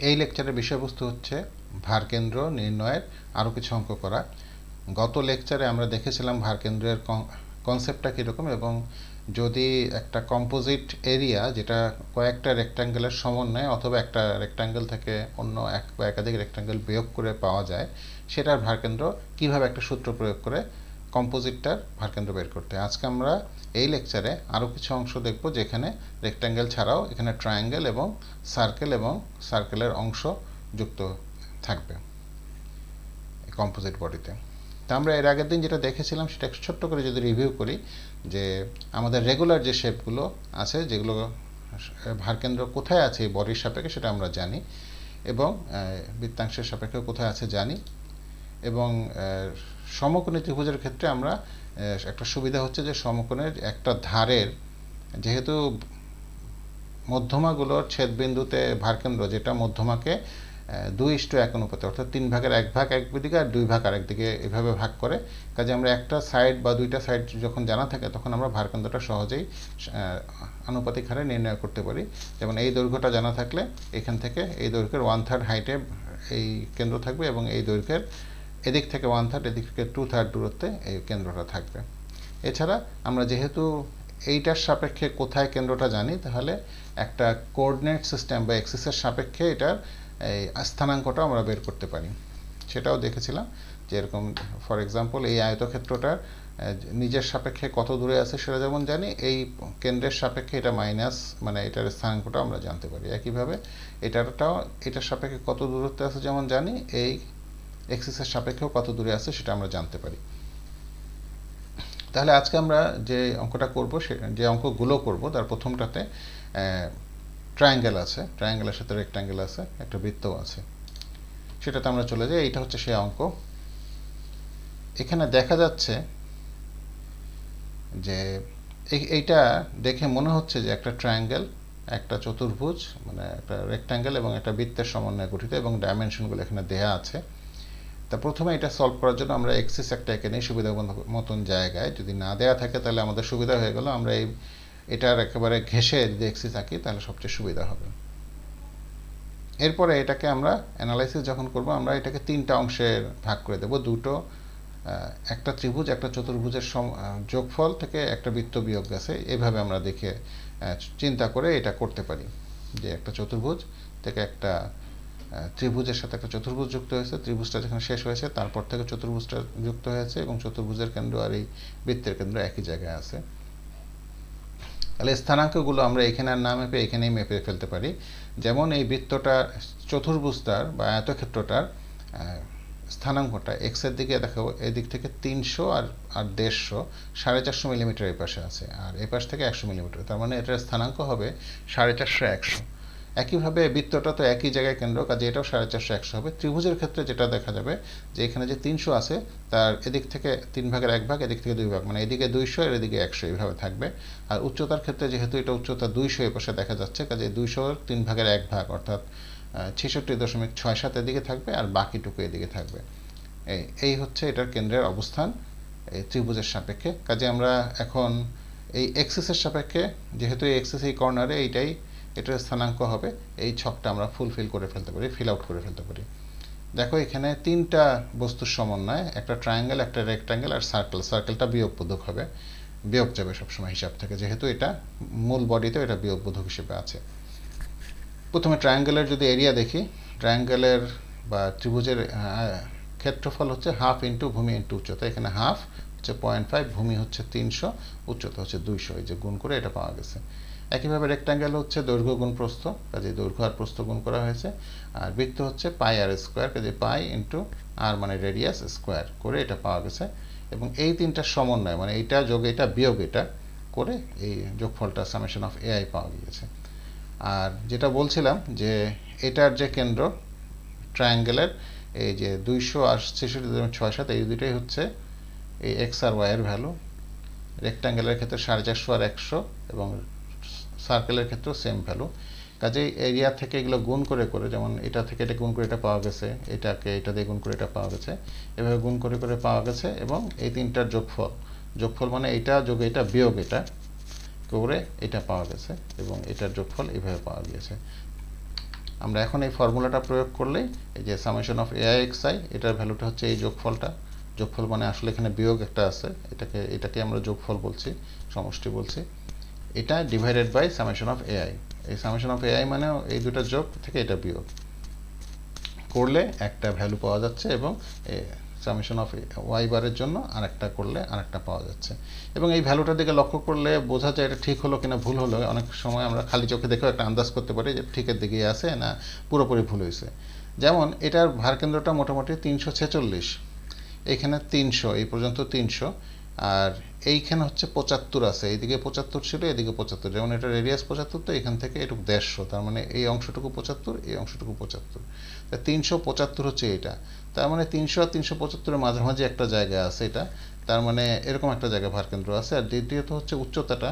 এই লেকচারের বিষয়বস্তু হচ্ছে ভারকেন্দ্র নির্ণয়ের আরও কিছু অঙ্ক করা। গত লেকচারে আমরা দেখেছিলাম ভারকেন্দ্রের কনসেপ্টটা কীরকম, এবং যদি একটা কম্পোজিট এরিয়া যেটা কয়েকটা রেক্ট্যাঙ্গেলের সমন্বয় অথবা একটা রেক্ট্যাঙ্গেল থেকে অন্য এক বা একাধিক রেক্ট্যাঙ্গেল বিয়োগ করে পাওয়া যায়, সেটার ভারকেন্দ্র কীভাবে একটা সূত্র প্রয়োগ করে কম্পোজিটটার ভারকেন্দ্র বের করতে। আজকে আমরা এই লেকচারে আরও কিছু অংশ দেখব যেখানে রেক্ট্যাঙ্গেল ছাড়াও এখানে ট্রায়াঙ্গেল এবং সার্কেলের অংশ যুক্ত থাকবে কম্পোজিট বডিতে। তা আমরা এর আগের দিন যেটা দেখেছিলাম সেটা একটু ছোট্ট করে যদি রিভিউ করি, যে আমাদের রেগুলার যে শেপগুলো আছে যেগুলো ভারকেন্দ্র কোথায় আছে এই বডির সাপেক্ষে সেটা আমরা জানি, এবং বৃত্তাংশের সাপেক্ষে কোথায় আছে জানি, এবং সমকোণী ত্রিভুজের ক্ষেত্রে আমরা একটা সুবিধা হচ্ছে যে সমকোণের একটা ধারের যেহেতু মধ্যমাগুলোর ছেদবিন্দুতে ভারকেন্দ্র যেটা মধ্যমাকে 2:1 অনুপাতে অর্থাৎ 3 ভাগের 1 ভাগ একদিকে আর 2 ভাগ আরেক দিকে এভাবে ভাগ করে, কাজে আমরা একটা সাইড বা দুইটা সাইড যখন জানা থাকে তখন আমরা ভারকেন্দ্রটা সহজেই আনুপাতিক হারে নির্ণয় করতে পারি। যেমন এই দৈর্ঘ্যটা জানা থাকলে এখান থেকে এই দৈর্ঘ্যের 1/3 হাইটে এই কেন্দ্র থাকবে, এবং এই দৈর্ঘ্যের এদিক থেকে 1/3 এদিক থেকে 2/3 দূরত্বে এই কেন্দ্রটা থাকবে। এছাড়া আমরা যেহেতু এইটার সাপেক্ষে কোথায় কেন্দ্রটা জানি, তাহলে একটা কোঅর্ডিনেট সিস্টেম বা এক্সিসের সাপেক্ষে এটার এই স্থানাঙ্কটা আমরা বের করতে পারি, সেটাও দেখেছিলাম। যে এরকম ফর এক্সাম্পল এই আয়তক্ষেত্রটার নিজের সাপেক্ষে কত দূরে আছে সেটা যেমন জানি, এই কেন্দ্রের সাপেক্ষে এটা মাইনাস মানে এটার স্থানাঙ্কটা আমরা জানতে পারি। একইভাবে এটার সাপেক্ষে কত দূরত্বে আছে যেমন জানি, এই এক্সিসের সাপেক্ষেও কত দূরে আছে সেটা আমরা জানতে পারি। তাহলে আজকে আমরা যে অঙ্কটা করব, যে অঙ্কগুলো করব, তার প্রথমটাতে ট্রায়াঙ্গেল আছে, ট্রায়াঙ্গেলের সাথে রেক্ট্যাঙ্গেল আছে, একটা বৃত্তও আছে, সেটাতে আমরা চলে যাই। এইটা হচ্ছে সেই অঙ্ক। এখানে দেখা যাচ্ছে যে এইটা দেখে মনে হচ্ছে যে একটা ট্রায়াঙ্গেল, একটা চতুর্ভুজ মানে একটা রেক্ট্যাঙ্গেল এবং একটা বৃত্তের সমন্বয়ে গঠিত, এবং ডাইমেনশনগুলো এখানে দেয়া আছে। তা প্রথমে এটা সলভ করার জন্য আমরা এক্সিস একটা এঁকে নিই সুবিধা মতন জায়গায়। যদি না দেয়া থাকে তাহলে আমাদের সুবিধা হয়ে গেল, আমরা এটার একেবারে ঘেঁষে যদি এক্সিস আঁকি তাহলে সবচেয়ে সুবিধা হবে। এরপরে এটাকে আমরা অ্যানালাইসিস যখন করব, আমরা এটাকে তিনটা অংশে ভাগ করে দেব। দুটো একটা ত্রিভুজ একটা চতুর্ভুজের যোগফল থেকে একটা বৃত্ত বিয়োগ গেছে, এভাবে আমরা দেখে চিন্তা করে এটা করতে পারি যে একটা চতুর্ভুজ থেকে একটা ত্রিভুজের সাথে একটা চতুর্ভুজ যুক্ত হয়েছে, ত্রিভুজটা যেখানে শেষ হয়েছে তারপর থেকে চতুর্ভুজটা যুক্ত হয়েছে, এবং চতুর্ভুজের কেন্দ্র আর এই বৃত্তের কেন্দ্র একই জায়গায় আছে। তাহলে স্থানাঙ্কগুলো আমরা এখানে আর না মেপে এখানেই মেপে ফেলতে পারি। যেমন এই বৃত্তটা চতুর্ভুজটার বা আয়তক্ষেত্রটার স্থানাঙ্কটা এক্সের দিকে দেখাবো, এদিক থেকে 300 আর 150, 450 মিলিমিটার এই পাশে আছে, আর এই পাশ থেকে 100 মিলিমিটার, তার মানে এটার স্থানাঙ্ক হবে 450, 100। একইভাবে বৃত্তটা তো একই জায়গায় কেন্দ্র, কাজে এটাও 450, 100 হবে। ত্রিভুজের ক্ষেত্রে যেটা দেখা যাবে যে এখানে যে 300 আছে তার এদিক থেকে 3 ভাগের 1 ভাগ, এদিক থেকে 2 ভাগ, মানে এদিকে 200 আর এদিকে 100 এইভাবে থাকবে। আর উচ্চতার ক্ষেত্রে যেহেতু এটা উচ্চতা 200 এ পাশে দেখা যাচ্ছে, কাজে 200 এর 3 ভাগের 1 ভাগ অর্থাৎ 66.67 এদিকে থাকবে, আর বাকিটুকু এদিকে থাকবে। এই হচ্ছে এটার কেন্দ্রের অবস্থান এই ত্রিভুজের সাপেক্ষে। কাজে আমরা এখন এই এক্সিসের সাপেক্ষে, যেহেতু এই এক্সিস এই কর্নারে, এটার স্থানাঙ্ক হবে, এই ছকটা আমরা ফিল আউট করে ফেলতে পারি। দেখো এখানে তিনটা বস্তুর সমন্বয়, একটা ট্রায়াঙ্গেল, একটা রেক্ট্যাঙ্গেল আর সার্কেলটা বিয়োগবোধক হবে, বিয়োগ যাবে সবসময় হিসাব থেকে, যেহেতু এটা মূল বডিতে এটা বিয়োগবোধক হিসেবে আছে। প্রথমে ট্রায়াঙ্গেলের যদি এরিয়া দেখি, ট্রায়াঙ্গেলের বা ত্রিভুজের ক্ষেত্রফল হচ্ছে হাফ ইন্টু ভূমি ইন্টু উচ্চতা। এখানে হাফ হচ্ছে 0.5, ভূমি হচ্ছে 300, উচ্চতা হচ্ছে 200, এই যে গুণ করে এটা পাওয়া গেছে। একইভাবে রেক্ট্যাঙ্গেল হচ্ছে দৈর্ঘ্য গুণ প্রস্থ, কাজে দৈর্ঘ্য আর প্রস্থ গুণ করা হয়েছে। আর বৃত্ত হচ্ছে পাই আর স্কোয়ার, কাজে পাই ইন্টু আর মানে রেডিয়াস স্কোয়ার করে এটা পাওয়া গেছে। এবং এই তিনটার সমন্বয় মানে এইটা যোগ এটা বিয়োগ এটা করে এই যোগফলটা সামেশন অফ এআই পাওয়া গিয়েছে। আর যেটা বলছিলাম যে এটার যে কেন্দ্র ট্রায়াঙ্গেলের, এই যে 200 আর 66.67, এই দুটোই হচ্ছে এই এক্স আর ওয়াই এর ভ্যালু। রেক্ট্যাঙ্গেলের ক্ষেত্রে 450 আর 100, এবং সার্কেলের ক্ষেত্রেও সেম ভ্যালু। কাজেই এরিয়া থেকে এগুলো গুণ করে করে, যেমন এটা থেকে এটা গুণ করে এটা পাওয়া গেছে, এটাকে এটা দিয়ে গুণ করে এটা পাওয়া গেছে, এভাবে গুণ করে করে পাওয়া গেছে। এবং এই তিনটার যোগফল মানে এটা যোগ এটা বিয়োগ এটা করে এটা পাওয়া গেছে, এবং এটার যোগফল এভাবে পাওয়া গিয়েছে। আমরা এখন এই ফর্মুলাটা প্রয়োগ করলে এই যে summation of AI x I, এটার ভ্যালুটা হচ্ছে এই যোগফলটা। যোগফল মানে আসলে এখানে বিয়োগ একটা আছে, এটাকে আমরা যোগফল বলছি, সমষ্টি বলছি। এটা divided by summation of A I. এই সামেশন অফ এআই মানে এই দুটো যোগ থেকে এটা বিয়োগ করলে একটা ভ্যালু পাওয়া যাচ্ছে, এবং সামেশন অফ ওয়াই বারের জন্য আরেকটা করলে আরেকটা পাওয়া যাচ্ছে। এবং এই ভ্যালুটার দিকে লক্ষ্য করলে বোঝা যায় এটা ঠিক হলো কিনা ভুল হলো। অনেক সময় আমরা খালি চোখে দেখেও একটা আন্দাজ করতে পারি যে ঠিকের দিকেই আছে না পুরোপুরি ভুল হয়েছে। যেমন এটার ভারকেন্দ্রটা মোটামুটি 346, এইখানে 300, এই পর্যন্ত 300, আর এইখানে হচ্ছে 75 আছে, এইদিকে 75 ছিল, এদিকে 75। যেমন এটা রেডিয়াস 75, তো এখান থেকে এটুকু 150, তার মানে এই অংশটুকু 75, এই অংশটুকু 75, তা 375 হচ্ছে এটা। তার মানে 300 আর 375-এর মাঝামাঝি একটা জায়গা আছে এটা, তার মানে এরকম একটা জায়গায় ভারকেন্দ্র আছে। আর দ্বিতীয়ত হচ্ছে উচ্চতাটা,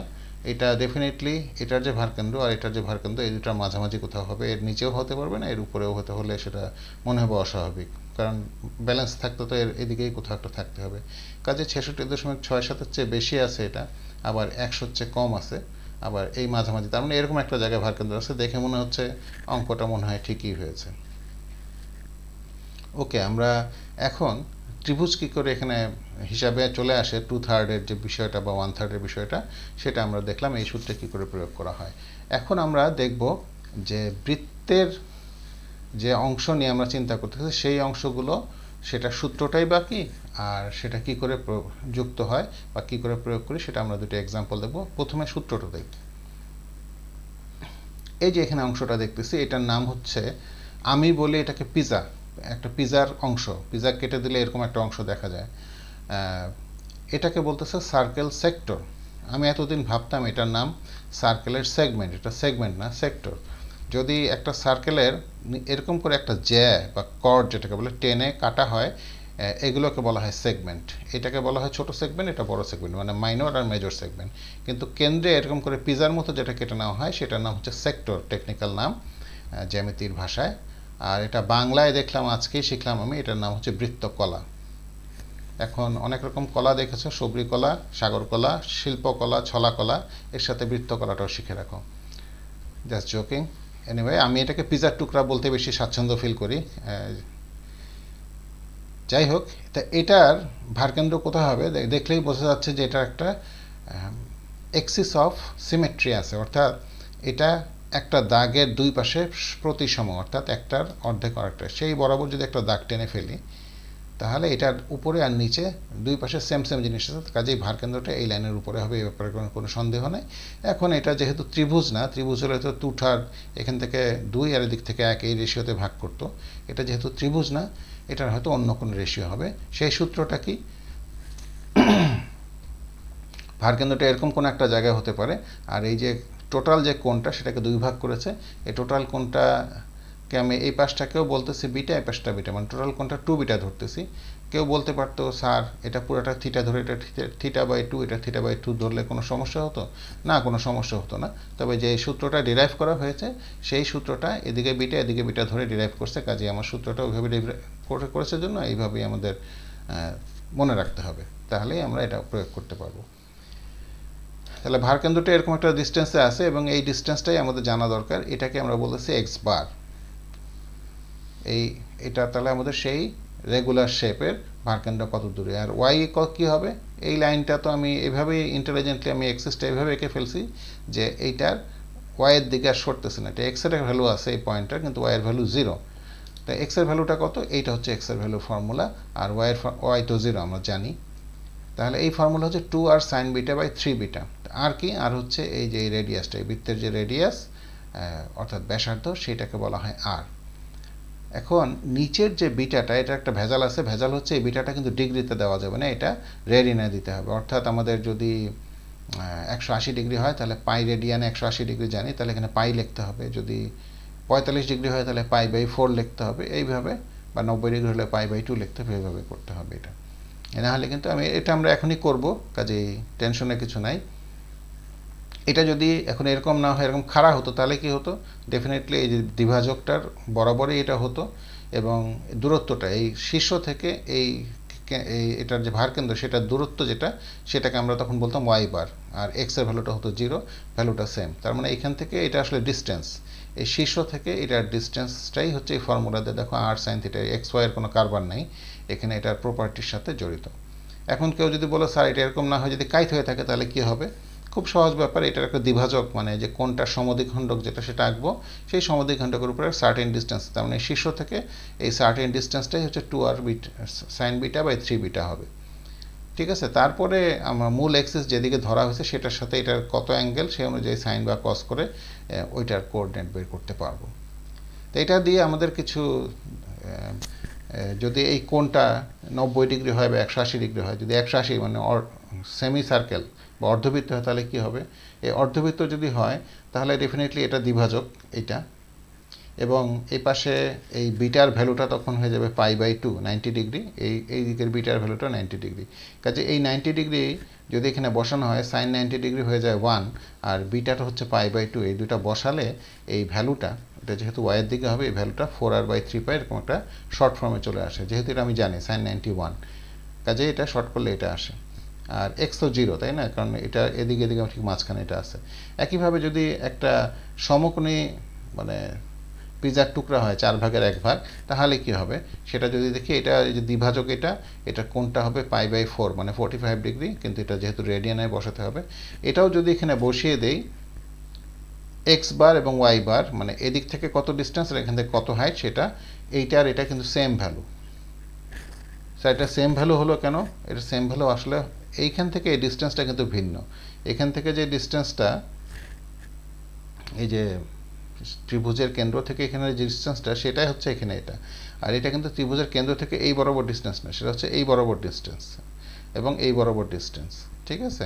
এটা ডেফিনেটলি এটার যে ভারকেন্দ্র আর এটার যে ভারকেন্দ্র, এই দুটার মাঝামাঝি কোথাও হবে। এর নিচেও হতে পারবে না, এর উপরেও হতে হলে সেটা মনে হবে অস্বাভাবিক, কারণ ব্যালেন্স থাকতে তো এর এদিকেই কোথাও একটা থাকতে হবে। কাজে 66.67-এর চেয়ে বেশি আছে এটা, আবার 100-র চেয়ে কম আছে, আবার এই মাঝামাঝি, তার মানে এরকম একটা জায়গায় ভারকেন্দ্র আছে। দেখে মনে হচ্ছে অঙ্কটা মনে হয় ঠিকই হয়েছে। ওকে, আমরা এখন ত্রিভুজ কী করে এখানে হিসাবে চলে আসে 2/3-এর যে বিষয়টা বা 1/3-এর বিষয়টা, সেটা আমরা দেখলাম এই সূত্রে কী করে প্রয়োগ করা হয়। এখন আমরা দেখব যে বৃত্তের যে অংশ নিয়ে আমরা চিন্তা করতেছি সেই অংশগুলো, সেটা সূত্রটাই বাকি, আর সেটা কি করে যুক্ত হয় বা কি করে প্রয়োগ করি সেটা আমরা দুটো এক্সাম্পল দেখব। প্রথমে সূত্রটা দেখব। এই যে এখানে অংশটা দেখতেছি, এটার নাম হচ্ছে, আমি বলি এটাকে পিজা, একটা পিজার অংশ। পিজা কেটে দিলে এরকম একটা অংশ দেখা যায়। এটাকে বলতেছে সার্কেল সেক্টর। আমি এতদিন ভাবতাম এটার নাম সার্কেলের সেগমেন্ট, এটা সেগমেন্ট না, সেক্টর। যদি একটা সার্কেলের এরকম করে একটা জ্যা বা কর্ড যেটাকে বলে টেনে কাটা হয়, এগুলোকে বলা হয় সেগমেন্ট। এটাকে বলা হয় ছোট সেগমেন্ট, এটা বড় সেগমেন্ট, মানে মাইনর আর মেজর সেগমেন্ট। কিন্তু কেন্দ্রে এরকম করে পিজার মতো যেটা কেটে নেওয়া হয় সেটার নাম হচ্ছে সেক্টর, টেকনিক্যাল নাম জ্যামিতির ভাষায়। আর এটা বাংলায় দেখলাম আজকেই শিখলাম আমি, এটার নাম হচ্ছে বৃত্তকলা। এখন অনেক রকম কলা দেখেছো, সবরি কলা, সাগর কলা, শিল্পকলা, ছলা কলা, এর সাথে বৃত্তকলাটাও শিখে রাখো। Just joking. এনিওয়ে, আমি এটাকে পিজার টুকরা বলতে বেশি স্বাচ্ছন্দ্য ফিল করি। যাই হোক, তা এটার ভারকেন্দ্র কোথায় হবে দেখলেই বোঝা যাচ্ছে যে এটা একটা এক্সিস অফ সিমেট্রি আছে, অর্থাৎ এটা একটা দাগের দুই পাশে প্রতিসম, অর্থাৎ একটার অর্ধেক আরেকটা, সেই বরাবর যদি একটা দাগ টেনে ফেলি তাহলে এটার উপরে আর নিচে দুই পাশে সেম সেম জিনিস আছে, কাজেই ভারকেন্দ্রটা এই লাইনের উপরে হবে, এই ব্যাপারে কোনো সন্দেহ নেই। এখন এটা যেহেতু ত্রিভুজ না, ত্রিভুজ হলে তো 2/3, এখান থেকে 2 আর এদিক থেকে 1 এই রেশিওতে ভাগ করতো। এটা যেহেতু ত্রিভুজ না, এটার হয়তো অন্য কোনো রেশিও হবে। সেই সূত্রটা কি, ভারকেন্দ্রটা এরকম কোনো একটা জায়গায় হতে পারে, আর এই যে টোটাল যে কোণটা সেটাকে 2 ভাগ করেছে, এই টোটাল কোণটাকে আমি এই পাশটাকেও বলতেছি বিটা, এই পাশটা বিটা, মানে টোটাল কোণটা 2 বিটা ধরতেছি। কেউ বলতে পারতো স্যার এটা পুরোটা থিটা ধরে, এটা θ/2, এটা θ/2 ধরলে কোনো সমস্যা হতো না? কোনো সমস্যা হতো না। তবে যে সূত্রটা ডিরাইভ করা হয়েছে সেই সূত্রটা এদিকে বিটা এদিকে বিটা ধরে ডিরাইভ করছে, কাজে আমার সূত্রটা ওইভাবে করেছে জন্য এইভাবেই আমাদের মনে রাখতে হবে, তাহলেই আমরা এটা প্রয়োগ করতে পারবো। তাহলে ভারকেন্দ্রটা এরকম একটা ডিস্টেন্সে আছে এবং এই ডিস্টেন্সটাই আমাদের জানা দরকার। এটাকে আমরা বলতেছি এক্স বার। এটা তাহলে আমাদের সেই রেগুলার শেপের ভারকেন্দ্র কত দূরে। আর ওয়াই কি হবে, এই লাইনটা তো আমি এভাবেই ইন্টেলিজেন্টলি আমি এক্সিসটা এভাবে এঁকে ফেলছি যে এইটার ওয়াইয়ের দিকে আর সরতেছে না। এটা এক্সের ভ্যালু আছে এই পয়েন্টটার, কিন্তু ওয়াইয়ের ভ্যালু 0। তো এক্সের ভ্যালুটা কত, এইটা হচ্ছে এক্সের ভ্যালু ফর্মুলা, আর ওয়াই তো 0 আমরা জানি। তাহলে এই ফর্মুলা হচ্ছে 2r sin beta by 3 beta. আর কি, আর হচ্ছে এই যে রেডিয়াসটা, এই বৃত্তের যে রেডিয়াস অর্থাৎ ব্যাসার্ধ, সেটাকে বলা হয় আর। এখন নিচের যে বিটাটা, এটা একটা ভেজাল আছে। ভেজাল হচ্ছে এই বিটাটা কিন্তু ডিগ্রিতে দেওয়া যাবে না, এটা রেডিয়ানে দিতে হবে। অর্থাৎ আমাদের যদি 180 ডিগ্রি হয় তাহলে পাই রেডিয়ানে 180 ডিগ্রি জানি, তাহলে এখানে পাই লিখতে হবে। যদি 45 ডিগ্রি হয় তাহলে π/4 লিখতে হবে এইভাবে, বা 90 ডিগ্রি হলে π/2 লিখতে হবে, এইভাবে করতে হবে এটা। না হলে কিন্তু এটা আমরা এখনই করব, কাজেই টেনশনের কিছু নাই। এটা যদি এখন এরকম না হয়, এরকম খাড়া হতো, তাহলে কি হতো, ডেফিনেটলি এই যে দ্বিভাজকটার বরাবরই এটা হতো, এবং দূরত্বটা এই শীর্ষ থেকে এটার যে ভারকেন্দ্র সেটার দূরত্ব যেটা, সেটাকে আমরা তখন বলতাম ওয়াই বার, আর এক্স এর ভ্যালুটা হতো 0, ভ্যালুটা সেম। তার মানে এখান থেকে এটা আসলে ডিস্টেন্স, এই শীর্ষ থেকে এটার ডিস্টেন্সটাই হচ্ছে এই ফর্মুলাতে দেখো r sin theta X Y এর কোনো কারবার নাই, এখানে এটার প্রপার্টির সাথে জড়িত। এখন কেউ যদি বলো স্যার এটা এরকম না হয় যদি কাইট হয়ে থাকে তাহলে কি হবে? খুব সহজ ব্যাপার, এটার একটা দ্বিভাজক মানে যে কোনটার সমদ্বিখণ্ডক যেটা সেটা আঁকবো, সেই সমদ্বিখণ্ডকের উপরে সার্টেন ডিস্টেন্স, তার মানে শীর্ষ থেকে এই সার্টেন ডিস্টেন্সটাই হচ্ছে 2r sin beta by 3 beta হবে। ঠিক আছে, তারপরে আমরা মূল এক্সিস যেদিকে ধরা হয়েছে সেটার সাথে এটার কত অ্যাঙ্গেল সেই অনুযায়ী সাইন বা কস করে ওইটার কোঅর্ডিনেট বের করতে পারবো। তো এটা দিয়ে আমাদের কিছু যদি এই কোণটা 90 ডিগ্রি হয় বা 180 ডিগ্রি হয়, যদি 180 মানে সেমি সার্কেল বা অর্ধবৃত্ত হয় তাহলে কি হবে? এই অর্ধবৃত্ত যদি হয় তাহলে ডেফিনেটলি এটা দ্বিভাজক এইটা, এবং এই পাশে এই বিটার ভ্যালুটা তখন হয়ে যাবে π/2 90 ডিগ্রি, এই দিকের বিটার ভ্যালুটা 90 ডিগ্রি। কাজে এই 90 ডিগ্রি যদি এখানে বসানো হয় সাইন 90 ডিগ্রি হয়ে যায় 1, আর বিটাটা হচ্ছে π/2, এই দুটা বসালে এই ভ্যালুটা, এটা যেহেতু ওয়াইয়ের দিকে হবে, এই ভ্যালুটা 4r/3π এরকম একটা শর্ট ফর্মে চলে আসে, যেহেতু এটা আমি জানি সাইন 91, কাজে এটা শর্ট করলে এটা আসে। আর এক্স তো 0, তাই না, কারণ এটা এদিকে এদিকে ঠিক মাঝখানে এটা আছে। একইভাবে যদি একটা সমকোণী মানে পিজার টুকরা হয় 4 ভাগের 1 ভাগ, তাহলে কি হবে সেটা যদি দেখি, এটা যে দ্বিভাজক এটা কোণটা হবে π/4 মানে 45 ডিগ্রি, কিন্তু এটা যেহেতু রেডিয়ানে বসাতে হবে, এটাও যদি এখানে বসিয়ে দেই এক্স বার এবং ওয়াই বার মানে এদিক থেকে কত ডিস্টেন্স আর এখান থেকে কত হাইট, সেটা এইটার এটা কিন্তু সেম ভ্যালু। স্যার এটা সেম ভ্যালু হলো কেন? এটা সেম ভ্যালু আসলে এইখান থেকে এই ডিস্টেন্সটা কিন্তু ভিন্ন, এখান থেকে যে ডিস্টেন্সটা এই যে ত্রিভুজের কেন্দ্র থেকে এখানে যে ডিস্টেন্সটা সেটাই হচ্ছে এখানে এটা, আর এটা কিন্তু ত্রিভুজের কেন্দ্র থেকে এই বরাবর ডিস্টেন্স না, সেটা হচ্ছে এই বরাবর ডিস্টেন্স এবং এই বরাবর ডিস্টেন্স। ঠিক আছে,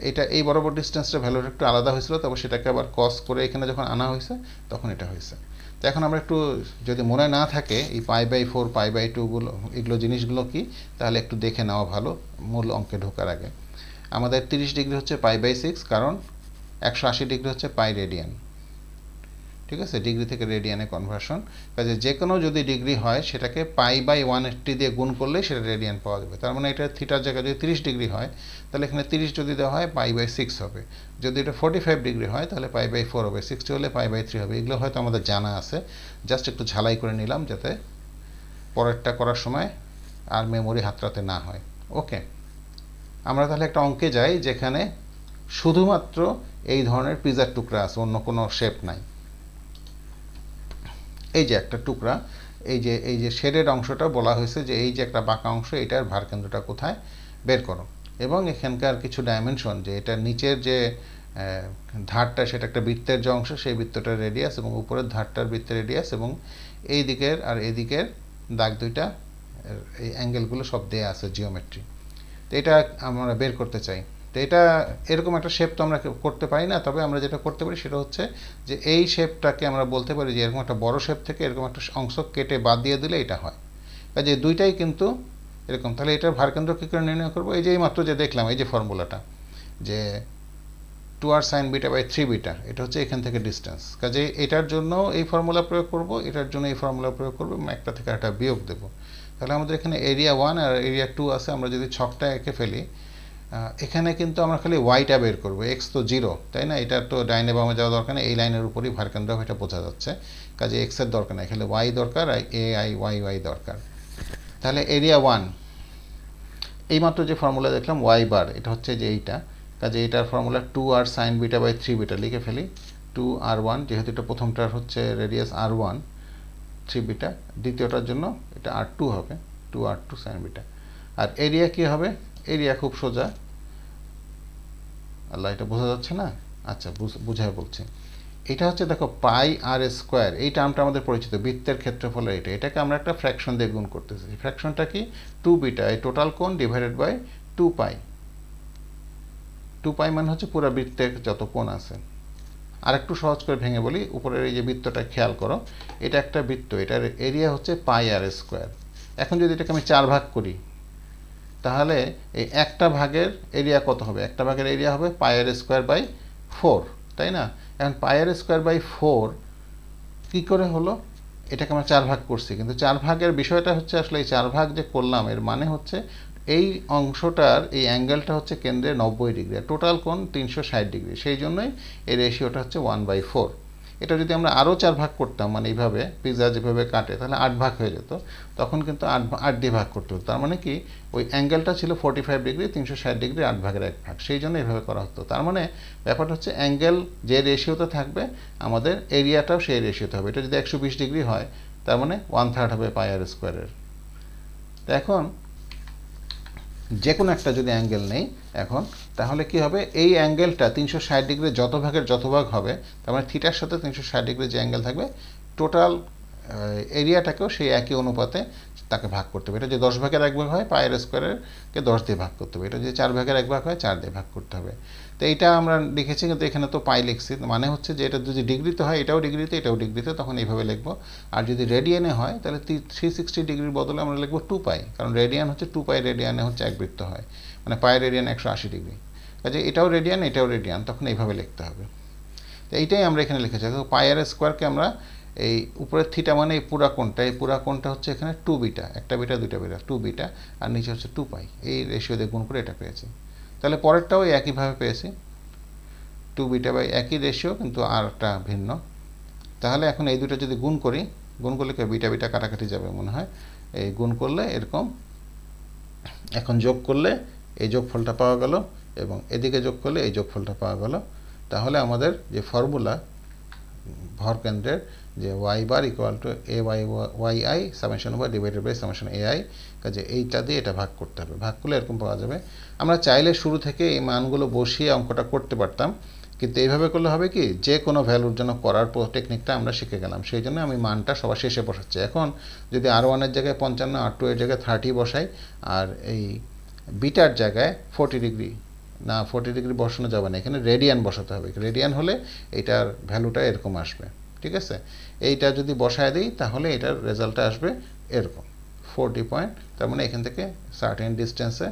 এটা এই বরাবর ডিস্টেন্সটা ভ্যালুটা একটু আলাদা হয়েছিল, তবে সেটাকে আবার কস করে এখানে যখন আনা হয়েছে তখন এটা হয়েছে। তো এখন আমরা একটু যদি মনে না থাকে এই π/4 π/2 গুলো এগুলো জিনিসগুলো কি, তাহলে একটু দেখে নেওয়া ভালো মূল অঙ্কে ঢোকার আগে। আমাদের 30 ডিগ্রি হচ্ছে π/6, কারণ 180 ডিগ্রি হচ্ছে π রেডিয়ান। ঠিক আছে, ডিগ্রি থেকে রেডিয়ানে কনভার্সন, কাজে যে কোনো যদি ডিগ্রি হয় সেটাকে π/180 দিয়ে গুণ করলে সেটা রেডিয়ান পাওয়া যাবে। তার মানে এটা থিটার জায়গায় যদি 30 ডিগ্রি হয় তাহলে এখানে 30 যদি দেওয়া হয় π/6 হবে, যদি এটা 45 ডিগ্রি হয় তাহলে π/4 হবে, 60 হলে π/3 হবে। এগুলো হয়তো আমাদের জানা আছে, জাস্ট একটু ঝালাই করে নিলাম যাতে পরেরটা করার সময় আর মেমোরি হাতড়াতে না হয়। ওকে, আমরা তাহলে একটা অঙ্কে যাই যেখানে শুধুমাত্র এই ধরনের পিজার টুকরা আছে, অন্য কোনো শেপ নাই। এই যে একটা টুকরা, এই যে শেডেড অংশটা বলা হয়েছে যে এই যে একটা বাঁকা অংশ, এটার ভারকেন্দ্রটা কোথায় বের করো, এবং এখানকার কিছু ডাইমেনশন যে এটা নিচের যে ধারটা সেটা একটা বৃত্তের যে অংশ, সেই বৃত্তটার রেডিয়াস এবং উপরের ধারটার বৃত্তের রেডিয়াস, এবং এই দিকের আর এদিকের দাগ দুইটা এই অ্যাঙ্গেলগুলো সব দেয়া আছে জিওমেট্রি। তো এটা আমরা বের করতে চাই। তো এটা এরকম একটা শেপ তো আমরা করতে পারি না, তবে আমরা যেটা করতে পারি সেটা হচ্ছে যে এই শেপটাকে আমরা বলতে পারি যে এরকম একটা বড় শেপ থেকে এরকম একটা অংশ কেটে বাদ দিয়ে দিলে এটা হয়, কাজে দুইটাই কিন্তু এরকম। তাহলে এটার ভারকেন্দ্র কী করে নির্ণয় করবো? এই যে এইমাত্র যে দেখলাম এই যে ফর্মুলাটা যে 2r sin beta by 3 beta, এটা হচ্ছে এখান থেকে ডিস্টেন্স, কাজে এটার জন্য এই ফর্মুলা প্রয়োগ করব, এটার জন্য এই ফর্মুলা প্রয়োগ করব এবং একটা থেকে একটা বিয়োগ দেবো। তাহলে আমাদের এখানে এরিয়া 1 আর এরিয়া 2 আছে, আমরা যদি ছকটা এঁকে ফেলি, এখানে কিন্তু আমরা খালি ওয়াইটা বের করবো, এক্স তো 0, তাই না, এটা তো ডাইনে বামে যাওয়া দরকার নেই, এই লাইনের উপরই ভারকেন্দ্র এটা বোঝা যাচ্ছে, কাজে এক্সের দরকার নেই, খালি ওয়াই দরকার আর ওয়াই দরকার। তাহলে এরিয়া 1 এইমাত্র যে ফর্মুলা দেখলাম ওয়াই বার, এটা হচ্ছে যে এইটা, কাজে এটার formula 2r sin beta by 3 beta লিখে ফেলি, 2r1 যেহেতু এটা প্রথমটার হচ্ছে রেডিয়াস r1 3 বিটা, দ্বিতীয়টার জন্য এটা r2 হবে 2r2 sin বিটা। আর এরিয়া কি হবে? এরিয়া খুব সোজা, আল্লাহ এটা বোঝা যাচ্ছে না, আচ্ছা বুঝায় বলছি, এটা হচ্ছে দেখো পাই আর স্কোয়ার, এই টার্মটা আমাদের পরিচিত, বৃত্তের ক্ষেত্রফলের এটাকে আমরা একটা ফ্র্যাকশন দিয়ে গুণ করতেছি। ফ্র্যাকশনটা কি? 2 বিটা, এই টোটাল কোণ ডিভাইডেড বাই 2 পাই। 2 পাই মানে হচ্ছে পুরো বৃত্তের যত কোণ আছে। আর একটু সহজ করে ভেঙে বলি, উপরের এই যে বৃত্তটা খেয়াল করো, এটা একটা বৃত্ত, এটার এরিয়া হচ্ছে পাই আর স্কোয়ার। এখন যদি এটাকে আমি 4 ভাগ করি তাহলে এই একটা ভাগের এরিয়া কত হবে? একটা ভাগের এরিয়া হবে পাই আর স্কোয়ার বাই 4, তাই না? এখন পাই আর স্কোয়ার বাই 4 কী করে হলো? এটাকে আমরা 4 ভাগ করছি, কিন্তু 4 ভাগের বিষয়টা হচ্ছে আসলে এই 4 ভাগ যে করলাম এর মানে হচ্ছে এই অংশটার এই অ্যাঙ্গেলটা হচ্ছে কেন্দ্রে 90 ডিগ্রি, টোটাল কোণ 360 ডিগ্রি, সেই জন্যই এই রেশিওটা হচ্ছে 1/4। এটা যদি আমরা আরও 4 ভাগ করতাম, মানে এইভাবে পিজা যেভাবে কাটে তাহলে 8 ভাগ হয়ে যেত, তখন কিন্তু 8 দিয়ে ভাগ করতে হতো। তার মানে কি ওই অ্যাঙ্গেলটা ছিল 45 ডিগ্রি, 360 ডিগ্রি, 8 ভাগের 1 ভাগ, সেই জন্য এইভাবে করা হতো। তার মানে ব্যাপারটা হচ্ছে অ্যাঙ্গেল যে রেশিওতে থাকবে আমাদের এরিয়াটাও সেই রেশিওতে হবে। এটা যদি 120 ডিগ্রি হয় তার মানে 1/3 হবে পাই আর স্কোয়ারের। তো এখন যে কোনো একটা যদি অ্যাঙ্গেল নেই এখন, তাহলে কি হবে, এই অ্যাঙ্গেলটা 360 ডিগ্রি যত ভাগের যত ভাগ হবে, তার মানে থিটার সাথে 360 ডিগ্রি যে অ্যাঙ্গেল থাকবে টোটাল এরিয়াটাকেও সেই একই অনুপাতে তাকে ভাগ করতে হবে। এটা যে 10 ভাগের 1 ভাগ হয় পাই আর স্কোয়ারেরকে 10 দিয়ে ভাগ করতে হবে, এটা যে 4 ভাগের 1 ভাগ হয় 4 দিয়ে ভাগ করতে হবে। তো এইটা আমরা লিখেছি, কিন্তু এখানে তো পাই লিখছি, মানে হচ্ছে যে এটা যদি ডিগ্রিতে হয় এটাও ডিগ্রিতে এটাও ডিগ্রিতে, তখন এইভাবে লিখবো। আর যদি রেডিয়ানে হয় তাহলে 360 ডিগ্রির বদলে আমরা লিখবো 2 পাই, কারণ রেডিয়ান হচ্ছে 2 পাই, রেডিয়ানে হচ্ছে এক বৃত্ত হয়, মানে পাই রেডিয়ান 180 ডিগ্রি, কাজে এটাও রেডিয়ান এটাও রেডিয়ান, তখন এইভাবে লিখতে হবে। তো এইটাই আমরা এখানে লিখেছি। তো পাই আর স্কোয়ারকে আমরা এই উপরের থিটা মানে এই পুরা কোণটা, এই পুরা কোণটা হচ্ছে এখানে 2 বিটা, একটা বিটা দুইটা বিটা 2 বিটা, আর নিচে হচ্ছে 2 পাই, এই রেশিও দিয়ে গুণ করে এটা পেয়েছি। তাহলে পরেরটাও একইভাবে পেয়েছি, 2 বিটা বাই একই রেশিও কিন্তু আরটা ভিন্ন। তাহলে এখন এই দুটো যদি গুণ করি, গুণ করলে কি বিটা বিটা কাটাকাটি যাবে মনে হয়, এই গুণ করলে এরকম, এখন যোগ করলে এই যোগফলটা পাওয়া গেল এবং এদিকে যোগ করলে এই যোগফলটা পাওয়া গেল। তাহলে আমাদের যে ফর্মুলা ভর কেন্দ্রের, যে Y bar equal to A Y I summation over divided by summation A I, কাজে এইটা দিয়ে এটা ভাগ করতে হবে, ভাগ করলে এরকম পাওয়া যাবে। আমরা চাইলে শুরু থেকে এই মানগুলো বসিয়ে অঙ্কটা করতে পারতাম, কিন্তু এইভাবে করলে হবে কি, যে কোনো ভ্যালুর জন্য করার টেকনিকটা আমরা শিখে গেলাম, সেই জন্য আমি মানটা সবার শেষে বসাচ্ছি। এখন যদি R1 এর জায়গায় 55, R2 এর জায়গায় 30 বসাই, আর এই বিটার জায়গায় 40 ডিগ্রি, না 40 ডিগ্রি বসানো যাবে না, এখানে রেডিয়ান বসাতে হবে, রেডিয়ান হলে এইটার ভ্যালুটা এরকম আসবে, ঠিক আছে। এইটা যদি বসায় দিই তাহলে এটার রেজাল্টটা আসবে এরকম 40 পয়েন্ট, তার মানে এখান থেকে সার্টেন ডিস্টেন্সে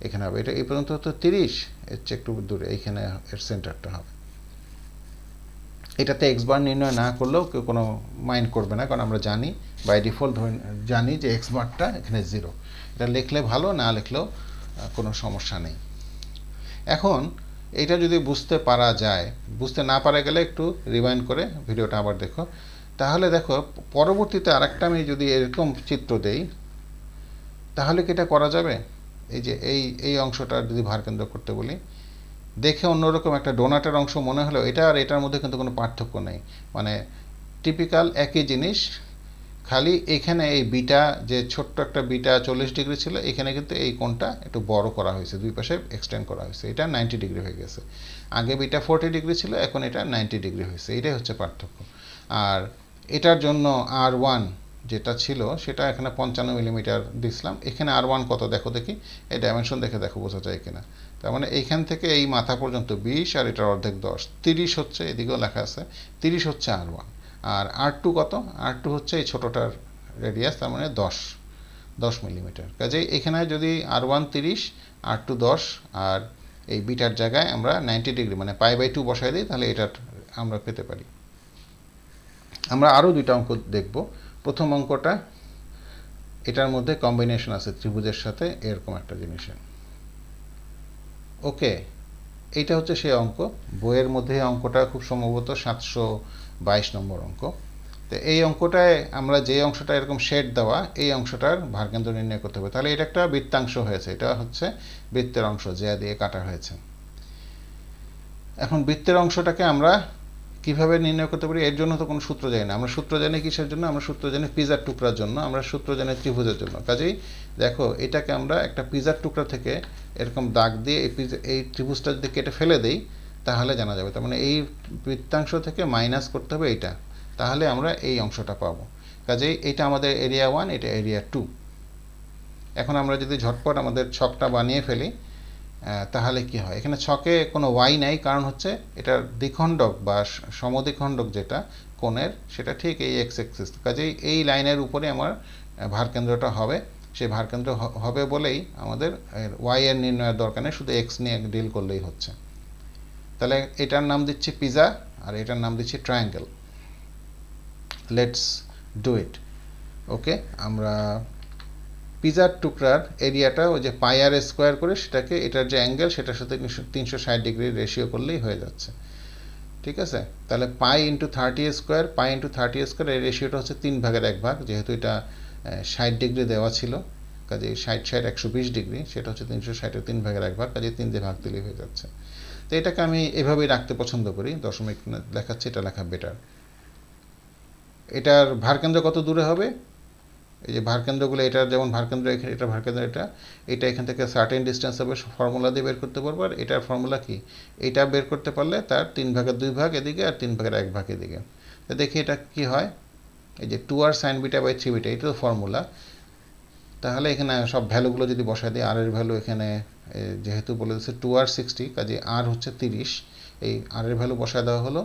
এখানে হবে। এটা এই পর্যন্ত হতো 30, এর চেয়ে একটু দূরে এইখানে এর সেন্টারটা হবে। এটাতে এক্স বার নির্ণয় না করলেও কেউ কোনো মাইন্ড করবে না, কারণ আমরা জানি বাই ডিফল্ট জানি যে এক্স বারটা এখানে 0। এটা লিখলে ভালো, না লিখলেও কোনো সমস্যা নেই। এখন এটা যদি বুঝতে পারা যায়, বুঝতে না পারা গেলে একটু রিওয়াইন্ড করে ভিডিওটা আবার দেখো, তাহলে দেখো পরবর্তীতে আরেকটা আমি যদি এরকম চিত্র দেই তাহলে কি এটা করা যাবে। এই যে এই অংশটা যদি ভারকেন্দ্র করতে বলি, দেখে অন্যরকম একটা ডোনাটের অংশ মনে হলেও এটা আর এটার মধ্যে কিন্তু কোনো পার্থক্য নেই, মানে টিপিক্যাল একই জিনিস, খালি এখানে এই বিটা, যে ছোট্ট একটা বিটা 40 ডিগ্রি ছিল, এখানে কিন্তু এই কোণটা একটু বড় করা হয়েছে, দুই পাশে এক্সটেন্ড করা হয়েছে, এটা 90 ডিগ্রি হয়ে গেছে। আগে বিটা 40 ডিগ্রি ছিল, এখন এটা 90 ডিগ্রি হয়েছে, এটাই হচ্ছে পার্থক্য। আর এটার জন্য R1 যেটা ছিল সেটা এখানে 55 মিলিমিটার দিছিলাম, এখানে R1 কত দেখো দেখি, এই ডাইমেনশন দেখে দেখো বোঝা যায় কিনা। তার মানে এইখান থেকে এই মাথা পর্যন্ত 20, আর এটার অর্ধেক 10, 30 হচ্ছে, এদিকেও লেখা আছে 30 হচ্ছে R1। আর R2 কত, R2 হচ্ছে এই ছোটোটার রেডিয়াস, তার মানে 10 মিলিমিটার। কাজেই এখানে যদি R1 30, R2 10, আর এই বিটার জায়গায় আমরা 90 ডিগ্রি মানে π/2 বসাই দিই, তাহলে এটা আমরা পেতে পারি। আমরা আরও দুইটা অঙ্ক দেখব। প্রথম অঙ্কটা, এটার মধ্যে কম্বিনেশন আছে ত্রিভুজের সাথে এরকম একটা জিনিসের। ওকে, এইটা হচ্ছে সেই অঙ্ক, বইয়ের মধ্যে অঙ্কটা খুব সম্ভবত 722 নম্বর অঙ্ক। তো এই অঙ্কটায় আমরা যে অংশটা এরকম শেড দেওয়া, এই অংশটার ভারকেন্দ্র নির্ণয় করতে হবে। তাহলে এটা একটা বৃত্তাংশ হয়েছে, এটা হচ্ছে বৃত্তের অংশ যা দিয়ে কাটা হয়েছে। এখন বৃত্তের অংশটাকে আমরা কিভাবে নির্ণয় করতে পারি, এর জন্য তো কোনো সূত্র জানি না। আমরা সূত্র জানি কিসের জন্য, আমরা সূত্র জানি পিজার টুকরার জন্য, আমরা সূত্র জানি ত্রিভুজের জন্য। কাজেই দেখো এটাকে আমরা একটা পিজার টুকরা থেকে এরকম দাগ দিয়ে এই ত্রিভুজটা যদি কেটে ফেলে দেই তাহলে জানা যাবে। তার মানে এই বৃত্তাংশ থেকে মাইনাস করতে হবে এইটা, তাহলে আমরা এই অংশটা পাবো। কাজেই এটা আমাদের এরিয়া 1, এটা এরিয়া 2। এখন আমরা যদি ঝটপট আমাদের ছকটা বানিয়ে ফেলি তাহলে কি হয়, এখানে ছকে কোনো ওয়াই নাই, কারণ হচ্ছে এটার দ্বিখণ্ডক বা সমদ্বিখণ্ডক যেটা কোণের, সেটা ঠিক এই এক্স অ্যাক্সিস। কাজেই এই লাইনের উপরে আমার ভারকেন্দ্রটা হবে, সেই ভারকেন্দ্র হবে বলেই আমাদের ওয়াই এর নির্ণয়ের দরকার নেই, শুধু এক্স নিয়ে ডিল করলেই হচ্ছে। তাহলে এটার নাম দিচ্ছি পিজা, আর এটার নাম দিচ্ছি triangle. Let's do it. Okay, আমরা পিজার টুকরার এরিয়াটা ওই যে পাই আর স্কোয়ার করে সেটাকে, এটার যে অ্যাঙ্গেল সেটার সাথে 360 ডিগ্রি রেশিও করলেই হয়ে যাচ্ছে, ঠিক ঠিক আছে? তাহলে pi into 30 square, pi into 30 square, এই রেশিওটা হচ্ছে 3/1 যেহেতু এটা 60 ডিগ্রি দেওয়া ছিল, কাজে 60 120 ডিগ্রি, সেটা হচ্ছে 360-এর 3/1, কাজে 3 দিয়ে ভাগ দিলেই হয়ে যাচ্ছে। তো এটাকে আমি এভাবেই রাখতে পছন্দ করি, দশমিক দেখাচ্ছে, এটা লেখা বেটার। এটার ভারকেন্দ্র কত দূরে হবে? এই যে ভারকেন্দ্রগুলো, এটার যেমন ভারকেন্দ্র এখানে, এটা ভারকেন্দ্র, এটা এখান থেকে সার্টেন ডিস্টেন্স হবে, ফর্মুলা দিয়ে বের করতে পারবো। আর এটার ফর্মুলা কি? এটা বের করতে পারলে তার 3/2 এদিকে আর 3/1 এদিকে। তো দেখি এটা কি হয়। এই যে 2r sin beta by 3 beta, এটা তো ফর্মুলা। তাহলে এখানে সব ভ্যালুগুলো যদি বসাই দিই, আর এর ভ্যালু এখানে যেহেতু বলে দিচ্ছে 2r 60, কাজে আর হচ্ছে 30, এই আর এর ভ্যালু বসায় দেওয়া হলো,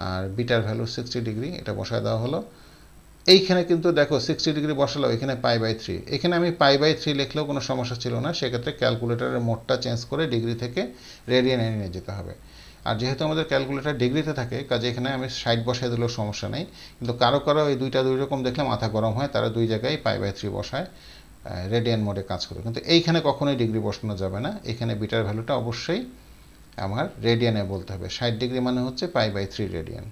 আর বিটার ভ্যালু 60 ডিগ্রি, এটা বসায় দেওয়া হলো। এইখানে কিন্তু দেখো 60 ডিগ্রি বসালো, এখানে π/3, এখানে আমি π/3 লিখলেও কোনো সমস্যা ছিল না, সেক্ষেত্রে ক্যালকুলেটরের মোডটা চেঞ্জ করে ডিগ্রি থেকে রেডিয়ানে নিয়ে যেতে হবে। আর যেহেতু আমাদের ক্যালকুলেটর ডিগ্রিতে থাকে, কাজে এখানে আমি 60 বসাই দিলেও সমস্যা নেই। কিন্তু কারো কারো এই দুইটা দুই রকম দেখলে মাথা গরম হয়, তারা দুই জায়গায় π/3 বসায়, রেডিয়ান মোডে কাজ করে। কিন্তু এইখানে কখনোই ডিগ্রি বসানো যাবে না, এখানে বিটার ভ্যালুটা অবশ্যই আমার রেডিয়ানে বলতে হবে। 60 ডিগ্রি মানে হচ্ছে π/3 রেডিয়ান।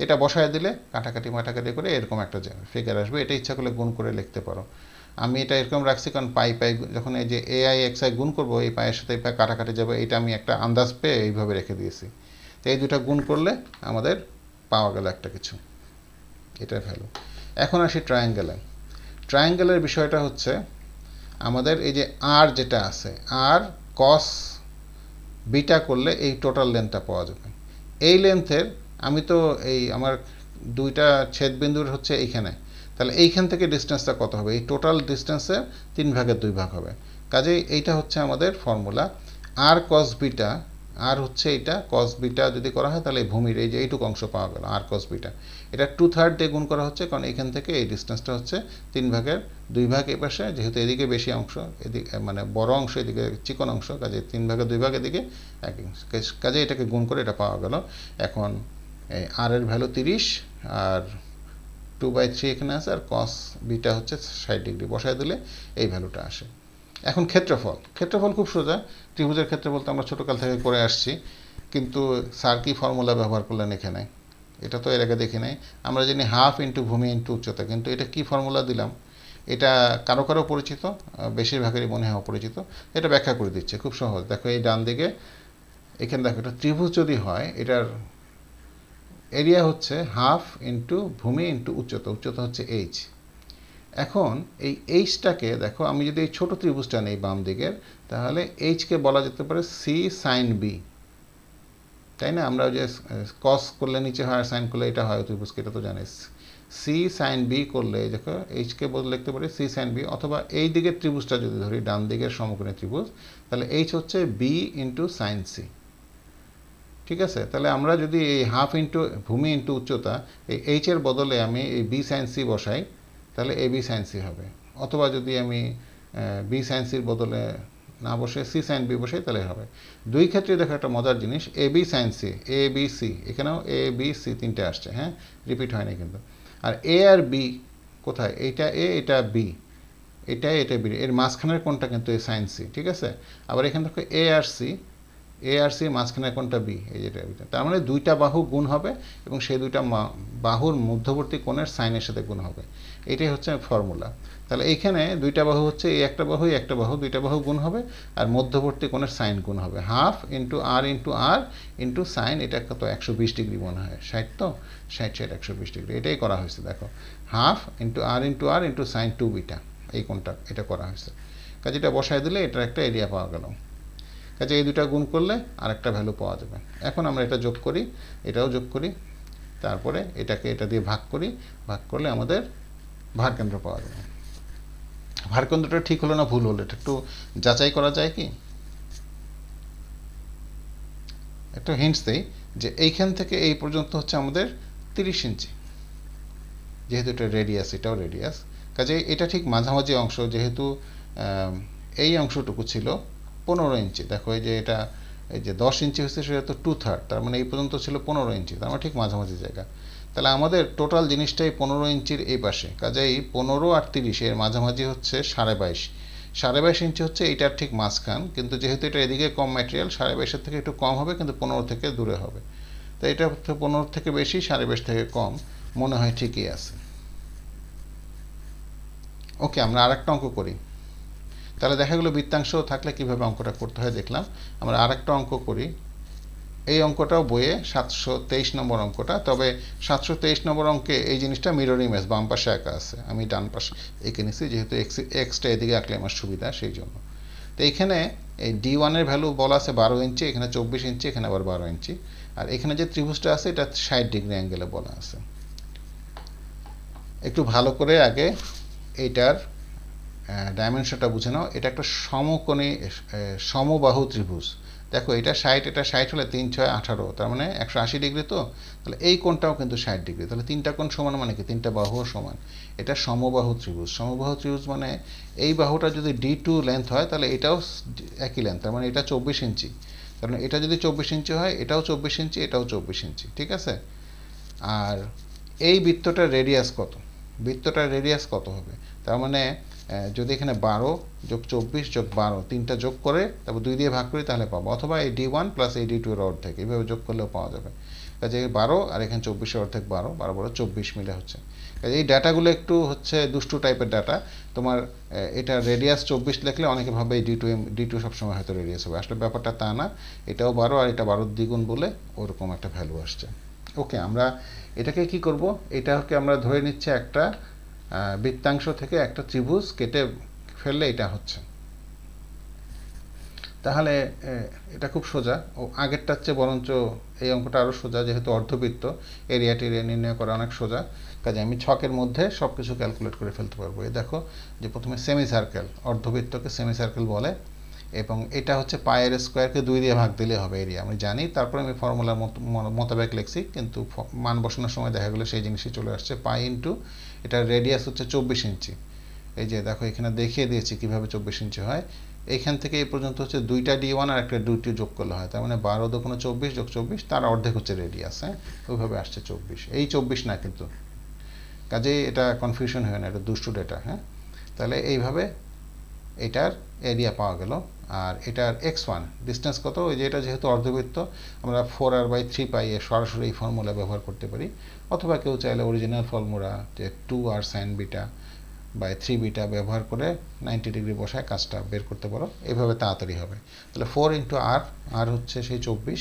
এটা বসায় দিলে কাটাকাটি মাটাকাটি করে এরকম একটা ফিগার আসবে। এটা ইচ্ছা করলে গুণ করে লিখতে পারো। আমি এটা এরকম রাখছি কারণ পাই যখন এই যে ai xi গুণ করবো, এই পায়ের সাথে এই পায়ে কাটাকাটি যাবে, এটা আমি একটা আন্দাজ পেয়ে এইভাবে রেখে দিয়েছি। তো এই দুটা গুণ করলে আমাদের পাওয়া গেল একটা কিছু, এটার ভ্যালু। এখন আসি ট্রায়াঙ্গেলে। ট্রায়াঙ্গেলের বিষয়টা হচ্ছে আমাদের এই যে আর যেটা আছে, আর কস বিটা করলে এই টোটাল লেন্থটা পাওয়া যাবে। এই লেন্থের আমি তো এই আমার দুইটা ছেদবিন্দুর হচ্ছে এইখানে, তাহলে এইখান থেকে ডিস্টেন্সটা কত হবে? এই টোটাল ডিস্টেন্সের 3/2 হবে। কাজেই এইটা হচ্ছে আমাদের ফর্মুলা, আর কস বিটা, আর হচ্ছে এইটা কস বিটা যদি করা হয় তাহলে এই ভূমির এই যে এইটুকু অংশ পাওয়া গেল, আর কস বিটা। এটা 2/3 দিয়ে গুণ করা হচ্ছে, কারণ এখান থেকে এই ডিস্টেন্সটা হচ্ছে 3/2 এই পাশে, যেহেতু এদিকে বেশি অংশ, এদিকে মানে বড় অংশ, এদিকে চিকন অংশ, কাজে 3/2 এদিকে, কাজে এটাকে গুণ করে এটা পাওয়া গেল। এখন এই আর এর ভ্যালু 30, আর 2/3 এখানে আছে, আর কস বিটা হচ্ছে 60 ডিগ্রি, বসায় দিলে এই ভ্যালুটা আসে। এখন ক্ষেত্রফল, ক্ষেত্রফল খুব সোজা। ত্রিভুজের ক্ষেত্রফল তো আমরা ছোটোকাল থেকে করে আসছি, কিন্তু স্যার কি ফর্মুলা ব্যবহার করলেন এখানে? এটা তো এর আগে দেখি নাই। আমরা জানি হাফ ইন্টু ভূমি ইন্টু উচ্চতা, কিন্তু এটা কি ফর্মুলা দিলাম? এটা কারো কারো পরিচিত, বেশিরভাগেরই মনে হয় অপরিচিত। এটা ব্যাখ্যা করে দিচ্ছে, খুব সহজ। দেখো এই ডান দিকে, এখানে দেখো এটা ত্রিভুজ যদি হয়, এটার এরিয়া হচ্ছে হাফ ইন্টু ভূমি ইন্টু উচ্চতা, উচ্চতা হচ্ছে এইচ। এখন এই এইচটাকে দেখো, আমি যদি এই ছোট ত্রিভুজটা নেই বাম দিকের, তাহলে এইচকে বলা যেতে পারে সি সাইন বি, তাই না? আমরা যে কস করলে নিচে হয়, আর সাইন করলে এটা হয় ত্রিভুজকে, এটা তো জানিস। সি সাইন বি করলে দেখো এইচকে বদলে লিখতে পারি সি সাইন বি, অথবা এই দিকের ত্রিভুজটা যদি ধরি, ডান দিকের সমকোণী ত্রিভুজ, তাহলে এইচ হচ্ছে বি ইন্টু সাইন সি। ঠিক আছে? তাহলে আমরা যদি এই হাফ ইন্টু ভূমি ইন্টু উচ্চতা, এই এইচের বদলে আমি এই বি সাইন সি বসাই, তাহলে এ বি সাইন সি হবে। অথবা যদি আমি বি সাইন সির বদলে না বসে সি সাইন বি বসাই, তাহলে হবে। দুই ক্ষেত্রে দেখো একটা মজার জিনিস, A B sign C, A B C, এখানেও এ বি সি তিনটে আসছে, হ্যাঁ, রিপিট হয়নি কিন্তু। আর এ আর বি কোথায়? এইটা এ, এটা বি, এটা বি, এর মাঝখানের কোনটা কিন্তু এ সাইন সি, ঠিক আছে? আবার এখানে দেখো এ আর সি, এ আর সি মাঝখানে কোনটা বি, এই যেটা বি। তার মানে দুইটা বাহু গুণ হবে, এবং সেই দুইটা বাহুর মধ্যবর্তী কোণের সাইনের সাথে গুণ হবে। এটাই হচ্ছে ফর্মুলা। তাহলে এইখানে দুইটা বাহু হচ্ছে, এই একটা বাহু, একটা বাহু, দুইটা বাহু গুণ হবে, আর মধ্যবর্তী কোণের সাইন গুণ হবে। হাফ ইন্টু আর ইন্টু সাইন, এটা কত? 120 ডিগ্রি মনে হয়, 60 তো, 60 120 ডিগ্রি, এটাই করা হয়েছে। দেখো হাফ ইন্টু আর ইন্টু সাইন 2 বিটা, এই কোণটা এটা করা হয়েছে। কাজে এটা বসায় দিলে এটার একটা এরিয়া পাওয়া গেল। কাজে এই দুটা গুণ করলে আরেকটা ভ্যালু পাওয়া যাবে। এখন আমরা এটা যোগ করি, এটাও যোগ করি, তারপরে এটাকে এটা দিয়ে ভাগ করি, ভাগ করলে আমাদের ভারকেন্দ্র পাওয়া যাবে। ভারকেন্দ্রটা ঠিক হলো না ভুল হলো, এটা একটু যাচাই করা যায় কি? একটা হিন্টস দেই, যে এইখান থেকে এই পর্যন্ত হচ্ছে আমাদের 30 ইঞ্চি, যেহেতু এটা রেডিয়াস, এটাও রেডিয়াস। কাজে এটা ঠিক মাঝামাঝি অংশ, যেহেতু এই অংশটুকু ছিল 15 ইঞ্চি। দেখো এই যে এটা, এই যে 10 ইঞ্চি হচ্ছে, সেটা তো 2/3, তার মানে এই পর্যন্ত ছিল 15 ইঞ্চি, তার মানে ঠিক মাঝামাঝি জায়গা। তাহলে আমাদের টোটাল জিনিসটাই 15 ইঞ্চির এই পাশে, কাজেই 15 আর 30 এর মাঝামাঝি হচ্ছে 22.5 ইঞ্চি হচ্ছে এইটার ঠিক মাঝখান, কিন্তু যেহেতু এটা এদিকে কম ম্যাটেরিয়াল, 22.5-এর থেকে একটু কম হবে, কিন্তু 15 থেকে দূরে হবে। তো এটা 15 থেকে বেশি, 20.5 থেকে কম, মনে হয় ঠিকই আছে। ওকে, আমরা আরেকটা অঙ্ক করি। তাহলে দেখা গেলো বৃত্তাংশ থাকলে কিভাবে অঙ্কটা করতে হয় দেখলাম। আমরা আরেকটা অঙ্ক করি। এই অঙ্কটাও বইয়ে 723 নম্বর অঙ্কটা, তবে 723 নম্বর অঙ্কে এই জিনিসটা মিরর ইমেজ, বাম পাশে একা আছে, আমি ডান পাশে এঁকে নিছি, যেহেতু এক্সটা এদিকে আঁকলে আমার সুবিধা সেই জন্য। তো এখানে এই D1 এর ভ্যালু বলা আছে 12 ইঞ্চি, এখানে 24 ইঞ্চি, এখানে আবার 12 ইঞ্চি, আর এখানে যে ত্রিভুজটা আছে এটা 60 ডিগ্রি অ্যাঙ্গেলে বলা আছে। একটু ভালো করে আগে এইটার ডাইমেনশনটা বুঝে নাও। এটা একটা সমকোণী সমবাহু ত্রিভুজ। দেখো এটা 60, এটা 60 হলে 3 6 18, তার মানে 180 ডিগ্রি। তো তাহলে এই কোণটাও কিন্তু 60 ডিগ্রি, তাহলে তিনটা কোণ সমান মানে কি, তিনটা বাহুও সমান। এটা সমবাহু ত্রিভুজ। সমবাহু ত্রিভুজ মানে এই বাহুটা যদি D2 লেন্থ হয় তাহলে এটাও একই লেন্থ, তার মানে এটা 24 ইঞ্চি। তার মানে এটা যদি 24 ইঞ্চি হয়, এটাও 24 ইঞ্চি, এটাও 24 ইঞ্চি, ঠিক আছে। আর এই বৃত্তটার রেডিয়াস কত, বৃত্তটার রেডিয়াস কত হবে, তার মানে যদি এখানে 12 যোগ 24 যোগ 12 তিনটা যোগ করে তারপর 2 দিয়ে ভাগ করি তাহলে পাবো, অথবা এই D1 প্লাস এই D2 এর অর্ধেক, এইভাবে যোগ করলেও পাওয়া যাবে। কাজে 12 আর এখানে 24 এর অর্ধেক 12, 12 12 24 মিলে হচ্ছে। কাজে এই ডাটাগুলো একটু হচ্ছে দুষ্টু টাইপের ডাটা। তোমার এটা রেডিয়াস 24 লিখলে অনেকে ভাবে এই D2 সবসময় হয়তো রেডিয়াস হবে, আসলে ব্যাপারটা তা না। এটাও 12 আর এটা 12 দ্বিগুণ বলে ওরকম একটা ভ্যালু আসছে। ওকে, আমরা এটাকে কি করব, এটাকে আমরা ধরে নিচ্ছে একটা বৃত্তাংশ থেকে একটা ত্রিভুজ কেটে ফেললে এটা হচ্ছে। তাহলে এটা খুব সোজা, ও আগেরটার চেয়ে বরঞ্চ এই অঙ্কটা আরও সোজা, যেহেতু অর্ধবৃত্ত এরিয়া নির্ণয় করা অনেক সোজা। কাজে আমি ছকের মধ্যে সব কিছু ক্যালকুলেট করে ফেলতে পারবো। এই দেখো যে প্রথমে সেমি সার্কেল, অর্ধবৃত্তকে সেমি সার্কেল বলে, এবং এটা হচ্ছে পায়ের স্কোয়ারকে 2 দিয়ে ভাগ দিলে হবে এরিয়া, আমি জানি। তারপরে আমি ফর্মুলার মোতাবেক লিখছি, কিন্তু মান বসানোর সময় দেখা গেলো সেই জিনিসই চলে আসছে। পাই ইন্টু এটার রেডিয়াস হচ্ছে 24 ইঞ্চি। এই যে দেখো এখানে দেখিয়ে দিয়েছি কিভাবে 24 ইঞ্চি হয়। এইখান থেকে এই পর্যন্ত হচ্ছে 2টা D1 আর একটা 2টি যোগ করলে হয়, তার মানে 12 দুগুণে 24 যোগ 24, তার অর্ধেক হচ্ছে রেডিয়াস। হ্যাঁ, ওইভাবে আসছে 24, এই 24 না কিন্তু, কাজেই এটা কনফিউশন হয় না, এটা দুষ্টু ডেটা। হ্যাঁ, তাহলে এইভাবে এটার এরিয়া পাওয়া গেল। আর এটার x1 ডিস্টেন্স কত, ওই যে এটা যেহেতু অর্ধবৃত্ত আমরা 4r/3 পাই সরাসরি এই ফর্মুলা ব্যবহার করতে পারি, অথবা কেউ চাইলে অরিজিনাল ফর্মুলা যে 2r sin beta by 3 beta ব্যবহার করে 90 ডিগ্রি বসায় কাজটা বের করতে পারো, এইভাবে তাড়াতাড়ি হবে। তাহলে 4 ইন্টু r, আর হচ্ছে সেই 24,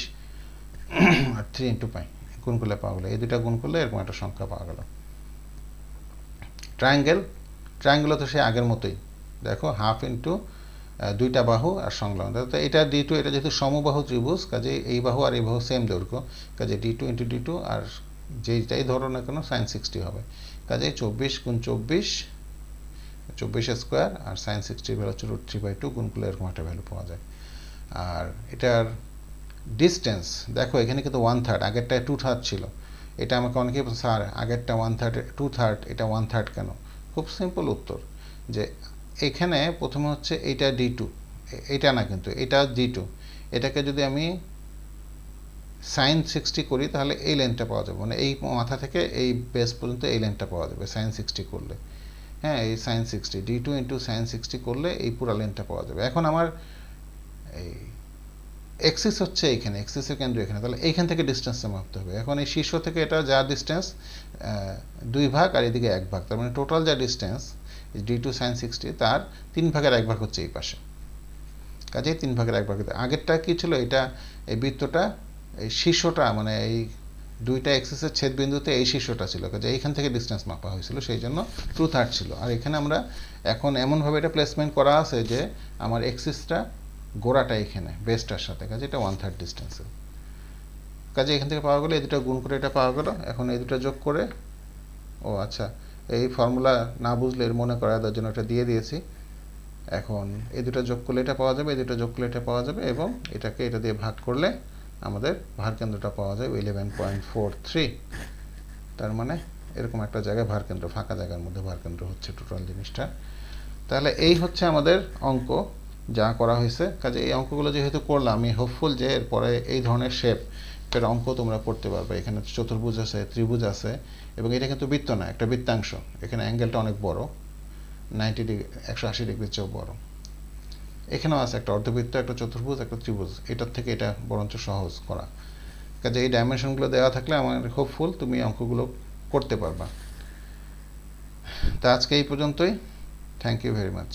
আর 3 ইন্টু পাই, গুণ করলে পাওয়া গেলো, এই দুটা গুণ করলে এরকম একটা সংখ্যা পাওয়া গেল। ট্রায়াঙ্গেলও তো সেই আগের মতোই, দেখো হাফ ইন্টু 2টা বাহু আর সংলগ্ন। তো এটা D2, এটা যেহেতু সমবাহু ত্রিভুজ, কাজে এই বাহু আর এই বাহু সেম দৈর্ঘ্য, কাজে D2 ইন্টু D2, আর যেইটাই ধরো না কেন sin 60 হবে। কাজে 24 গুণ 24, 24 স্কোয়ার, আর sin 60 ভ্যালু হচ্ছে √3/2, গুণ করলে এরকম একটা ভ্যালু পাওয়া যায়। আর এটার ডিস্টেন্স দেখো এখানে কিন্তু 1/3, আগেরটায় 2/3 ছিল। এটা আমাকে অনেকেই বলছে স্যার আগেরটা 1/3, 2/3, এটা 1/3 কেন? খুব সিম্পল উত্তর, যে এখানে প্রথমে হচ্ছে এইটা D2, এটা না কিন্তু এটা D2, এটাকে যদি আমি sin 60 করি তাহলে এই লেন্থটা পাওয়া যাবে, মানে এই মাথা থেকে এই বেস পর্যন্ত এই লেন্থটা পাওয়া যাবে sin 60 করলে। হ্যাঁ, এই sin 60, D2 ইন্টু sin 60 করলে এই পুরো লেন্থটা পাওয়া যাবে। এখন আমার এই এক্সিস হচ্ছে এইখানে, এক্সিসের কেন্দ্র এখানে, তাহলে এইখান থেকে ডিস্টেন্সটা মাপতে হবে। এখন এই শীর্ষ থেকে এটা যা ডিস্টেন্স 2 ভাগ, আর এদিকে 1 ভাগ, তার মানে টোটাল যা ডিস্টেন্স D2 sin 60 তার 3 ভাগের 1 ভাগ হচ্ছে এই পাশে। কাজেই 3 ভাগের 1 ভাগ, আগেরটা কি ছিল, এটা এই বৃত্তটা এই শীর্ষটা, মানে এই দুইটা এক্সিসের ছেদ বিন্দুতে এই শীর্ষটা ছিল, কাজে এইখান থেকে ডিস্টেন্স মাপা হয়েছিল, সেই জন্য 2/3 ছিল। আর এখানে আমরা এখন এমনভাবে এটা প্লেসমেন্ট করা আছে যে আমার এক্সিসটা গোড়াটা এখানে বেসটার সাথে, কাজে এটা 1/3 ডিস্টেন্সে। কাজে এখান থেকে পাওয়া গেলো, এই দুটো গুণ করে এটা পাওয়া গেলো। এখন এই দুটো যোগ করে, ও আচ্ছা এই ফর্মুলা না বুঝলে এর মনে করা দেওয়ার জন্য এটা দিয়ে দিয়েছি। এখন এই দুটো যোগ করলে এটা পাওয়া যাবে, এই দুটো যোগ করলে এটা পাওয়া যাবে, এবং এটাকে এটা দিয়ে ভাগ করলে আমাদের ভারকেন্দ্রটা পাওয়া যায় 11.43। তার মানে এরকম একটা জায়গায় ভারকেন্দ্র, ফাঁকা জায়গার মধ্যে ভারকেন্দ্র হচ্ছে টোটাল জিনিসটা। তাহলে এই হচ্ছে আমাদের অঙ্ক যা করা হয়েছে। কাজে এই অঙ্কগুলো যেহেতু করলাম, আমি হোপফুল যে এরপরে এই ধরনের শেপের অঙ্ক তোমরা করতে পারবে। এখানে চতুর্ভুজ আছে, ত্রিভুজ আছে, এবং এটা কিন্তু বৃত্ত না, একটা বৃত্তাংশ। এখানে অ্যাঙ্গেলটা অনেক বড়, 90 ডিগ্রি, 180 ডিগ্রির চেয়েও বড়। এখানেও আছে একটা অর্ধবৃত্ত, একটা চতুর্ভুজ, একটা ত্রিভুজ, এটার থেকে এটা বরঞ্চ সহজ করা। কাজে এই ডাইমেনশনগুলো দেওয়া থাকলে আমার হোপফুল তুমি অঙ্কগুলো করতে পারবা। তা আজকে এই পর্যন্তই। Thank you very much.